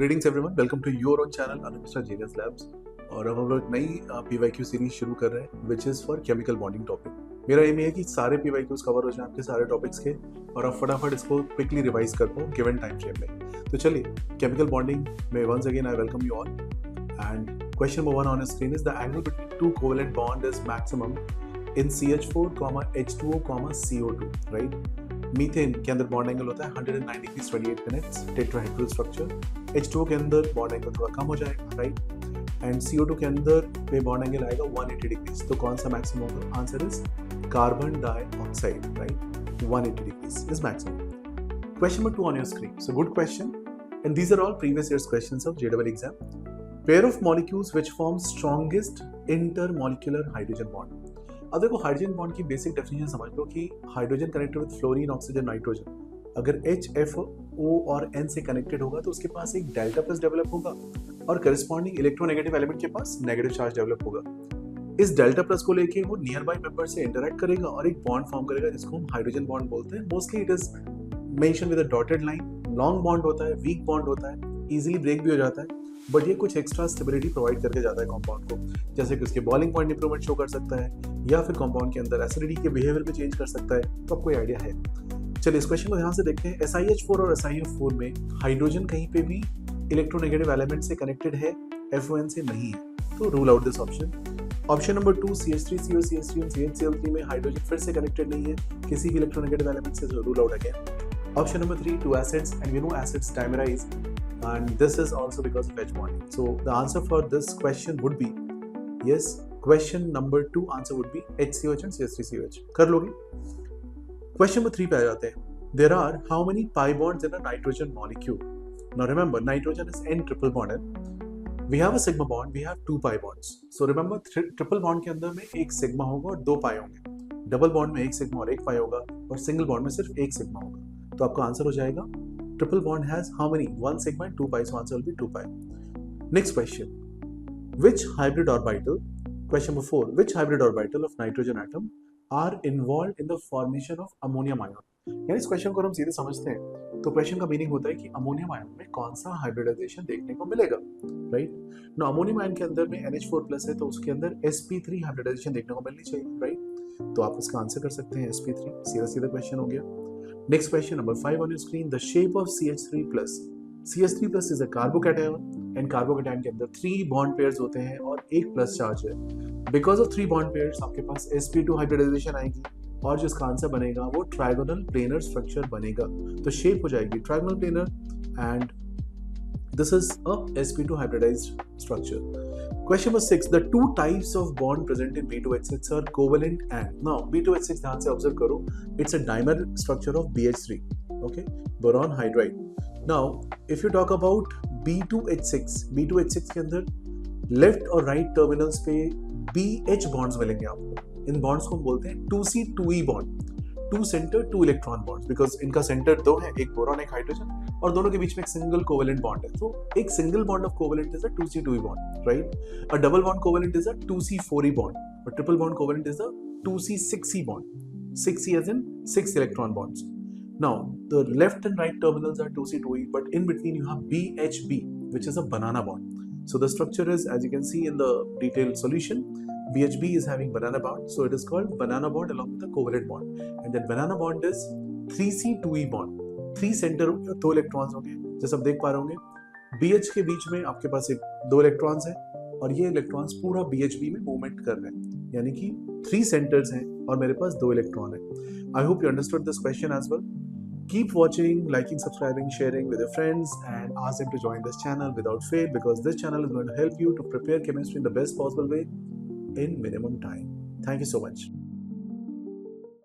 Greetings everyone, welcome to your own channel अनुमिस्टर genius labs. और अब हम लोग नई पीवाईक्यू सीरीज शुरू कर रहे हैं which is for chemical bonding topic. मेरा एम है कि सारे पीवाईक्यूज कवर हो जाए आपके सारे टॉपिक्स के और आप फटाफट इसको क्विकली रिवाइज कर पाओ गिवन टाइम फ्रेम में। तो चलिए, केमिकल बॉन्डिंग में once again I welcome you all and question number 1 on screen is the angle between two covalent bond is maximum in CH4, H2O, CO2, right. Methane के अंदर bond angle होता है 109 degree 28 minutes, tetrahedral structure. H2O के अंदर bond angle थोड़ा कम हो जाएगा, right. And CO2 के अंदर पे बॉन्ड एंगल आएगा 180 डिग्रीज। तो कौन सा मैक्सिमम होगा? Answer is carbon dioxide, right. 180 degrees is maximum. Question number 2 on your screen. So good question and these are all previous years questions of JEE exam. Pair of molecules which form strongest intermolecular hydrogen bond. अब देखो, hydrogen bond की basic definition समझ लो कि hydrogen connected with fluorine, oxygen, nitrogen. अगर HFO और N से connected होगा तो उसके पास एक डेल्टा प्लस डेवलप होगा और करस्पॉन्डिंग इलेक्ट्रोनेगेटिव एलिमेंट के पास नेगेटिव चार्ज डेवलप होगा। इस डेल्टा प्लस को लेके वो नियर बाय मेंबर से इंटरेक्ट करेगा और एक बॉन्ड फॉर्म करेगा जिसको हम हाइड्रोजन बॉन्ड बोलते हैं। Mostly it is mention with a dotted line. Long bond होता है, वीक बॉन्ड होता है, इजीली ब्रेक भी हो जाता है, बट ये कुछ एक्स्ट्रा स्टेबिलिटी प्रोवाइड करके जाता है कंपाउंड को, जैसे कि उसके बॉइलिंग पॉइंट इंप्रूवमेंट शो कर सकता है या फिर कंपाउंड के अंदर एसिडिटी के बिहेवियर में चेंज कर सकता है। तो आपको आइडिया है। चलिए इस क्वेश्चन को ध्यान से देखते हैं। SiH4 और SiO4 में हाइड्रोजन कहीं पे भी इलेक्ट्रोनेगेटिव एलिमेंट से कनेक्टेड है, FON से नहीं है, तो rule out this option. Option number 2 CH3CO, CH3 और CHCl3 में हाइड्रोजन फिर से कनेक्टेड नहीं है किसी भी इलेक्ट्रोनेगेटिव एलिमेंट से, rule out again. Option number 3 2 acids and we know acids dimerize and this is also because of H bonding. So the answer for this question would be yes, question number 2 answer would be HCOH and CH3COH. कर लोगे? Question number 3 पे आ जाते हैं। There are how many pi bonds in a nitrogen molecule? Now remember, nitrogen is N triple bonded. We have a sigma bond, we have 2 pi bonds. So remember, triple bond के अंदर में एक sigma होगा और 2 pi होंगे। Double bond में एक sigma और एक पाई होगा और सिंगल बॉन्ड में सिर्फ एक सिग्मा होगा। तो आपका आंसर हो जाएगा triple bond has how many? 1 sigma and 2 pi, so answer will be 2 pi. Next question. Which hybrid orbital, question number 4, which hybrid orbital of nitrogen atom are involved in the formation of ammonium ion? यानी इस question को हम सीधे समझते हैं तो question का meaning होता है कि अमोनियम आयन में कौन सा हाइब्रिडाइजेशन देखने को मिलेगा, राइट। ना अमोनियम आयन के अंदर में NH4+ है तो उसके अंदर sp3 हाइब्रिडाइजेशन देखने को मिलनी चाहिए, राइट। तो आप इसका आंसर कर सकते हैं sp3। सीधा सीधा क्वेश्चन हो गया। Next question number 5 on your screen. The shape of CH3+. CH3+ is a carbocation and carbocation के अंदर 3 bond pairs होते हैं और एक प्लस चार्ज है। Because of 3 bond pairs आपके पास sp2 hybridization आएगी और जो इसका आंसर बनेगा वो ट्राइगोनल प्लेनर स्ट्रक्चर बनेगा। तो शेप हो जाएगी trigonal planar and this is a sp2 hybridized structure. Question number 6. The two types of bond present in B2H6 are covalent and now B2H6 ध्यान से ऑब्जर्व करो, it's a dimer structure of BH3, okay, boron hydride. Now if you talk about B2H6 के अंदर left और right terminals पे BH bonds मिलेंगे आपको। इन bonds को हम बोलते हैं 2C2E bond, 2 centre 2 electron bonds, because इनका सेंटर 2 है, एक बोरॉन एक हाइड्रोजन, और दोनों के बीच में एक सिंगल कोवेलेंट बॉन्ड है। तो एक single bond of covalent is a 2C2E bond, right. A double bond covalent is a 2C4E bond और triple bond covalent is a 2C6E bond. 6E as in 6 electron bonds. Now the left and right terminals are 2C2E, but in between you have BHB, which is a banana bond. So the structure is, as you can see in the detailed solution, BHB is having banana bond, so it is called banana bond along with the covalent bond, and that banana bond is 3C2E bond. 3 centre 2 electrons होंगे, जैसे आप देख पा रहे होंगे। BH के बीच में आपके पास एक 2 इलेक्ट्रॉन्स हैं और ये इलेक्ट्रॉन्स पूरा BHB में मूवमेंट कर रहे हैं, यानी कि 3 सेंटर्स हैं और मेरे पास 2 इलेक्ट्रॉन है। I hope you understood this question as well. Keep watching, liking, subscribing, sharing with your friends and ask them to join this channel without fail, because this channel is going to help you to prepare chemistry in the best possible way in minimum time. Thank you so much.